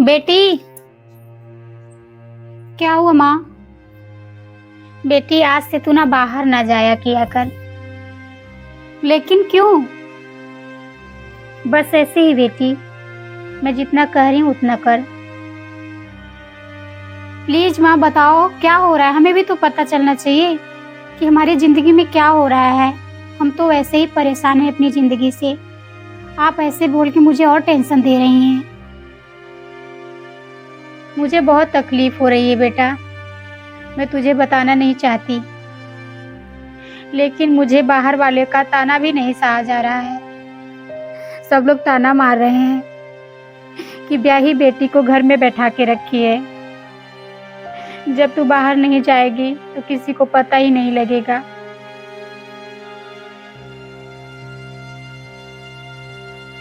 बेटी, क्या हुआ माँ? बेटी, आज से तू ना बाहर ना जाया किया कर। लेकिन क्यों? बस ऐसे ही बेटी, मैं जितना कह रही हूँ उतना कर। प्लीज माँ, बताओ क्या हो रहा है। हमें भी तो पता चलना चाहिए कि हमारी जिंदगी में क्या हो रहा है। हम तो वैसे ही परेशान हैं अपनी जिंदगी से। आप ऐसे बोल के मुझे और टेंशन दे रही हैं। मुझे बहुत तकलीफ हो रही है बेटा। मैं तुझे बताना नहीं चाहती, लेकिन मुझे बाहर वाले का ताना भी नहीं सहा जा रहा है। सब लोग ताना मार रहे हैं कि ब्याही बेटी को घर में बैठा के रखी है। जब तू बाहर नहीं जाएगी तो किसी को पता ही नहीं लगेगा।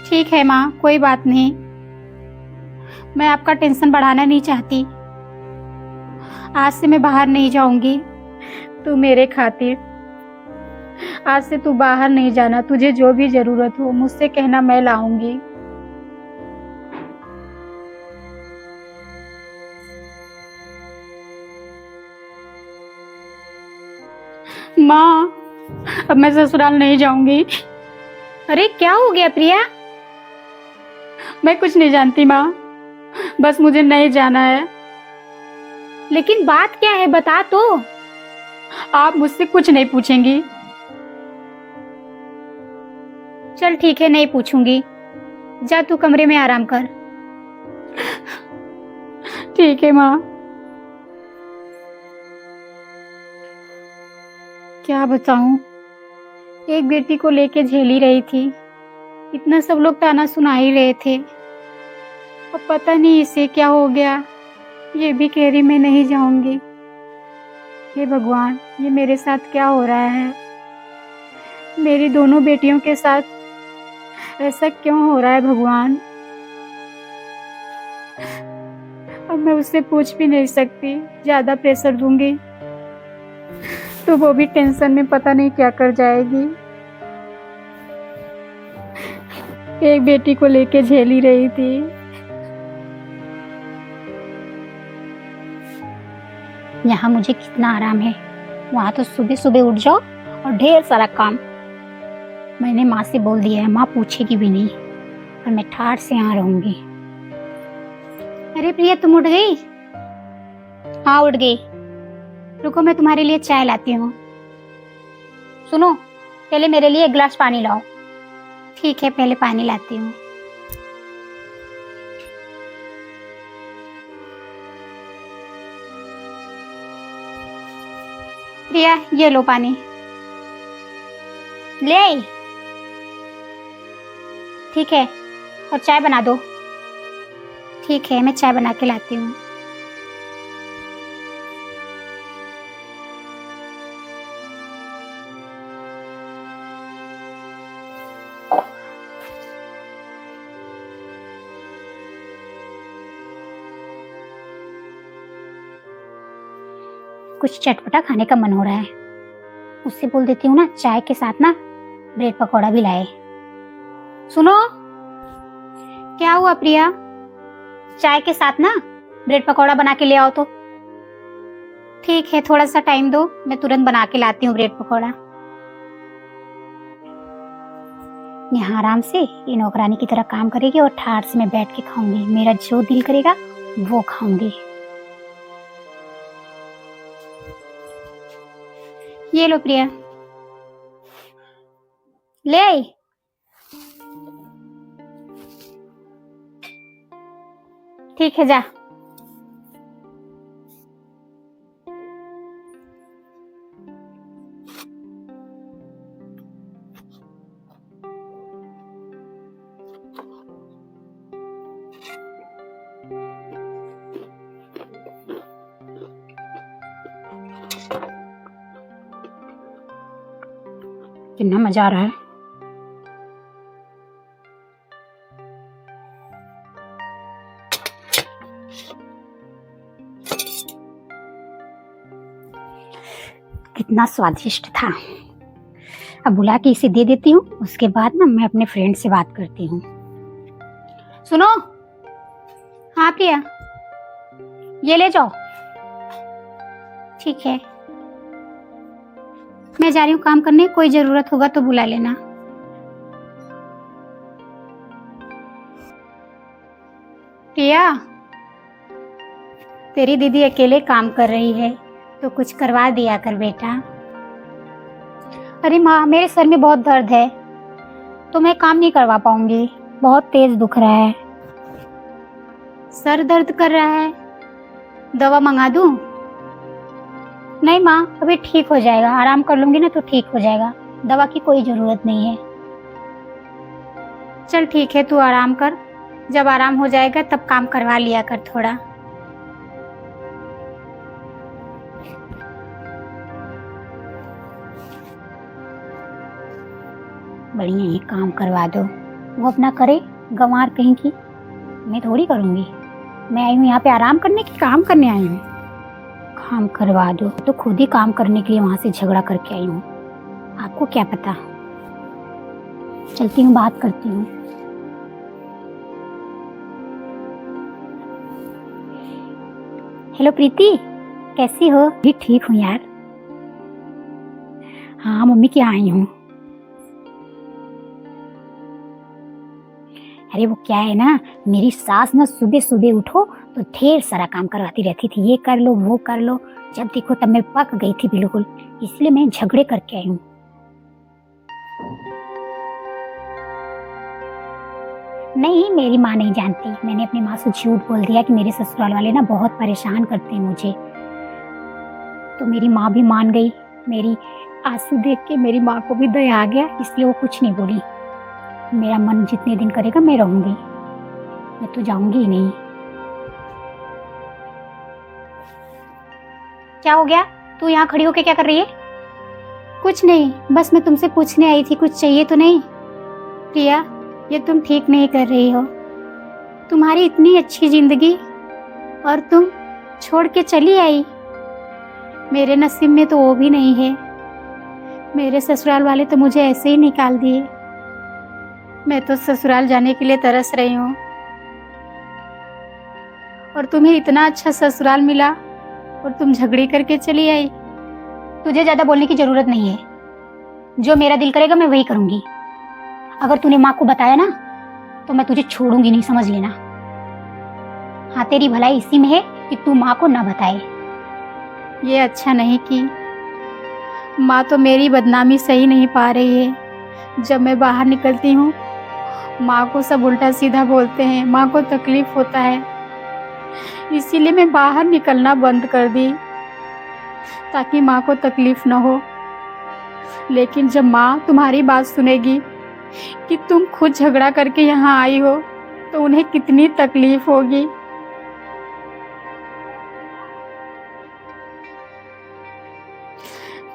ठीक है माँ, कोई बात नहीं। मैं आपका टेंशन बढ़ाना नहीं चाहती। आज से मैं बाहर नहीं जाऊंगी। तू मेरे खातिर आज से तू बाहर नहीं जाना। तुझे जो भी जरूरत हो मुझसे कहना, मैं लाऊंगी। माँ, अब मैं ससुराल नहीं जाऊंगी। अरे क्या हो गया प्रिया? मैं कुछ नहीं जानती माँ, बस मुझे नहीं जाना है। लेकिन बात क्या है, बता तो। आप मुझसे कुछ नहीं पूछेंगी? चल ठीक है, नहीं पूछूंगी। जा तू कमरे में आराम कर। ठीक है माँ। क्या बताऊं, एक बेटी को लेके झेल ही रही थी। इतना सब लोग ताना सुना ही रहे थे। अब पता नहीं इसे क्या हो गया, ये भी कह रही मैं नहीं जाऊंगी। हे भगवान, ये मेरे साथ क्या हो रहा है? मेरी दोनों बेटियों के साथ ऐसा क्यों हो रहा है भगवान? अब मैं उससे पूछ भी नहीं सकती, ज्यादा प्रेशर दूंगी तो वो भी टेंशन में पता नहीं क्या कर जाएगी। एक बेटी को लेके झेल ही रही थी। यहाँ मुझे कितना आराम है, वहाँ तो सुबह सुबह उठ जाओ और ढेर सारा काम। मैंने माँ से बोल दिया है, माँ पूछेगी भी नहीं और मैं ठाठ से यहाँ रहूंगी। अरे प्रिया, तुम उठ गई? हाँ उठ गई। रुको, मैं तुम्हारे लिए चाय लाती हूँ। सुनो, पहले मेरे लिए एक गिलास पानी लाओ। ठीक है, पहले पानी लाती हूँ। प्रिया, ये लो पानी। ले आई? ठीक है, और चाय बना दो। ठीक है, मैं चाय बना के लाती हूँ। कुछ चटपटा खाने का मन हो रहा है। उससे बोल देती हूँ ना, चाय के साथ ना ब्रेड पकौड़ा भी लाए। सुनो, क्या हुआ प्रिया? चाय के साथ ना ब्रेड पकौड़ा बना के ले आओ तो। ठीक है, थोड़ा सा टाइम दो, मैं तुरंत बना के लाती हूँ ब्रेड पकौड़ा। यहाँ आराम से ये नौकरानी की तरह काम करेगी और ठाठ से मैं बैठ के खाऊंगी। मेरा जो दिल करेगा वो खाऊंगी। ये लो प्रिया, ले आई? ठीक है, जा। कितना मजा आ रहा है। कितना स्वादिष्ट था। अब बुला के इसे दे देती हूँ, उसके बाद ना मैं अपने फ्रेंड से बात करती हूँ। सुनो। हाँ हाँ प्रिया, ये ले जाओ। ठीक है, मैं जा रही हूँ काम करने, कोई जरूरत होगा तो बुला लेना। प्रिया, तेरी दीदी अकेले काम कर रही है तो कुछ करवा दिया कर बेटा। अरे माँ, मेरे सर में बहुत दर्द है तो मैं काम नहीं करवा पाऊंगी, बहुत तेज दुख रहा है। सर दर्द कर रहा है, दवा मंगा दूं? नहीं माँ, अभी ठीक हो जाएगा, आराम कर लूंगी ना तो ठीक हो जाएगा, दवा की कोई जरूरत नहीं है। चल ठीक है, तू आराम कर, जब आराम हो जाएगा तब काम करवा लिया कर थोड़ा। बढ़िया ही काम करवा दो, वो अपना करे, गंवार कहीं की। मैं थोड़ी करूंगी, मैं आई हूँ यहाँ पे आराम करने की, काम करने आई हूँ। काम करवा दो तो खुद ही काम करने के लिए वहां से झगड़ा करके आई हूँ, आपको क्या पता। चलती हूँ, बात करती हूँ। हेलो प्रीति, कैसी हो? भी ठीक हूँ यार। हाँ, मम्मी के यहाँ आई हूँ। अरे वो क्या है ना, मेरी सास ना सुबह सुबह उठो तो ढेर सारा काम करवाती रहती थी, ये कर लो वो कर लो, जब देखो तब मैं पक गई थी बिल्कुल, इसलिए मैं झगड़े करके आई हूँ। नहीं, मेरी माँ नहीं जानती, मैंने अपनी माँ से झूठ बोल दिया कि मेरे ससुराल वाले ना बहुत परेशान करते हैं मुझे, तो मेरी माँ भी मान गई। मेरी आंसू देख के मेरी माँ को भी दया आ गया, इसलिए वो कुछ नहीं बोली। मेरा मन जितने दिन करेगा मैं रहूंगी, मैं तो जाऊंगी ही नहीं। क्या हो गया, तू यहाँ खड़ी होके क्या कर रही है? कुछ नहीं, बस मैं तुमसे पूछने आई थी, कुछ चाहिए तो नहीं? प्रिया, ये तुम ठीक नहीं कर रही हो, तुम्हारी इतनी अच्छी जिंदगी और तुम छोड़ के चली आई। मेरे नसीब में तो वो भी नहीं है, मेरे ससुराल वाले तो मुझे ऐसे ही निकाल दिए। मैं तो ससुराल जाने के लिए तरस रही हूँ, और तुम्हें इतना अच्छा ससुराल मिला और तुम झगड़ी करके चली आई। तुझे ज्यादा बोलने की जरूरत नहीं है, जो मेरा दिल करेगा मैं वही करूंगी। अगर तूने माँ को बताया ना तो मैं तुझे छोड़ूंगी नहीं, समझ लेना। हाँ, तेरी भलाई इसी में है कि तू माँ को ना बताए। ये अच्छा नहीं कि माँ तो मेरी बदनामी सही नहीं पा रही है। जब मैं बाहर निकलती हूँ माँ को सब उल्टा सीधा बोलते हैं, माँ को तकलीफ होता है, इसीलिए मैं बाहर निकलना बंद कर दी ताकि माँ को तकलीफ न हो। लेकिन जब माँ तुम्हारी बात सुनेगी कि तुम खुद झगड़ा करके यहाँ आई हो तो उन्हें कितनी तकलीफ होगी।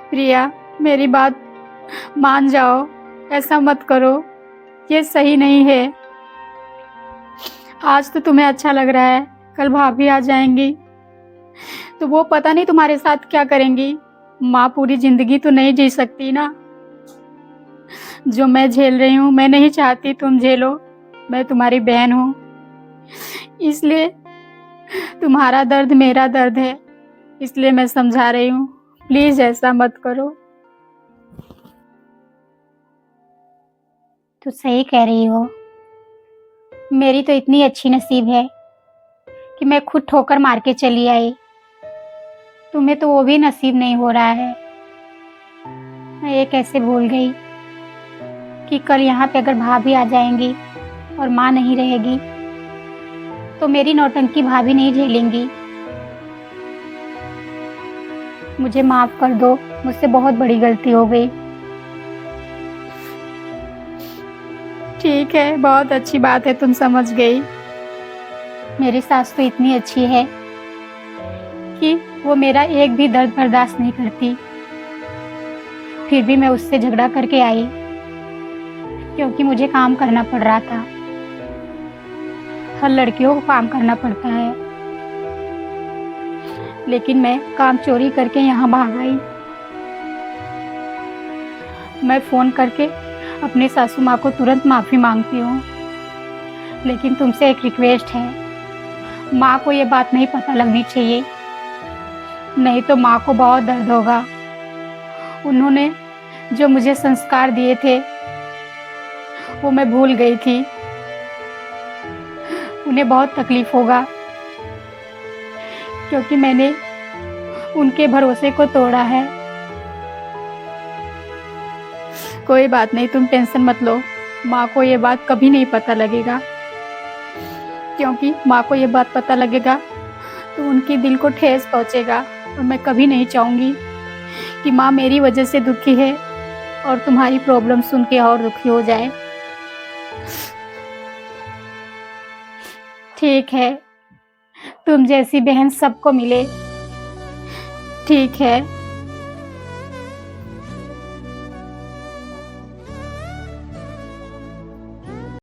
प्रिया, मेरी बात मान जाओ, ऐसा मत करो, ये सही नहीं है। आज तो तुम्हें अच्छा लग रहा है, कल भाभी आ जाएंगी तो वो पता नहीं तुम्हारे साथ क्या करेंगी। माँ पूरी जिंदगी तो नहीं जी सकती ना, जो मैं झेल रही हूँ मैं नहीं चाहती तुम झेलो। मैं तुम्हारी बहन हूँ, इसलिए तुम्हारा दर्द मेरा दर्द है, इसलिए मैं समझा रही हूँ, प्लीज ऐसा मत करो। तू सही कह रही हो, मेरी तो इतनी अच्छी नसीब है कि मैं खुद ठोकर मार के चली आई, तुम्हें तो वो भी नसीब नहीं हो रहा है। मैं ये कैसे भूल गई कि कल यहाँ पे अगर भाभी आ जाएंगी और माँ नहीं रहेगी तो मेरी नौटंकी भाभी नहीं झेलेंगी। मुझे माफ कर दो, मुझसे बहुत बड़ी गलती हो गई। ठीक है, बहुत अच्छी बात है, तुम समझ गई। मेरी सास तो इतनी अच्छी है कि वो मेरा एक भी दर्द बर्दाश्त नहीं करती, फिर भी मैं उससे झगड़ा करके आई क्योंकि मुझे काम करना पड़ रहा था। हर लड़कियों को काम करना पड़ता है, लेकिन मैं काम चोरी करके यहाँ भाग आई। मैं फोन करके अपने सासू माँ को तुरंत माफ़ी मांगती हूँ, लेकिन तुमसे एक रिक्वेस्ट है, माँ को ये बात नहीं पता लगनी चाहिए, नहीं तो माँ को बहुत दर्द होगा। उन्होंने जो मुझे संस्कार दिए थे वो मैं भूल गई थी। उन्हें बहुत तकलीफ होगा क्योंकि मैंने उनके भरोसे को तोड़ा है। कोई बात नहीं, तुम टेंशन मत लो। माँ को ये बात कभी नहीं पता लगेगा, क्योंकि माँ को ये बात पता लगेगा तो उनके दिल को ठेस पहुँचेगा। और मैं कभी नहीं चाहूँगी कि माँ मेरी वजह से दुखी है और तुम्हारी प्रॉब्लम सुन के और दुखी हो जाए। ठीक है, तुम जैसी बहन सबको मिले। ठीक है।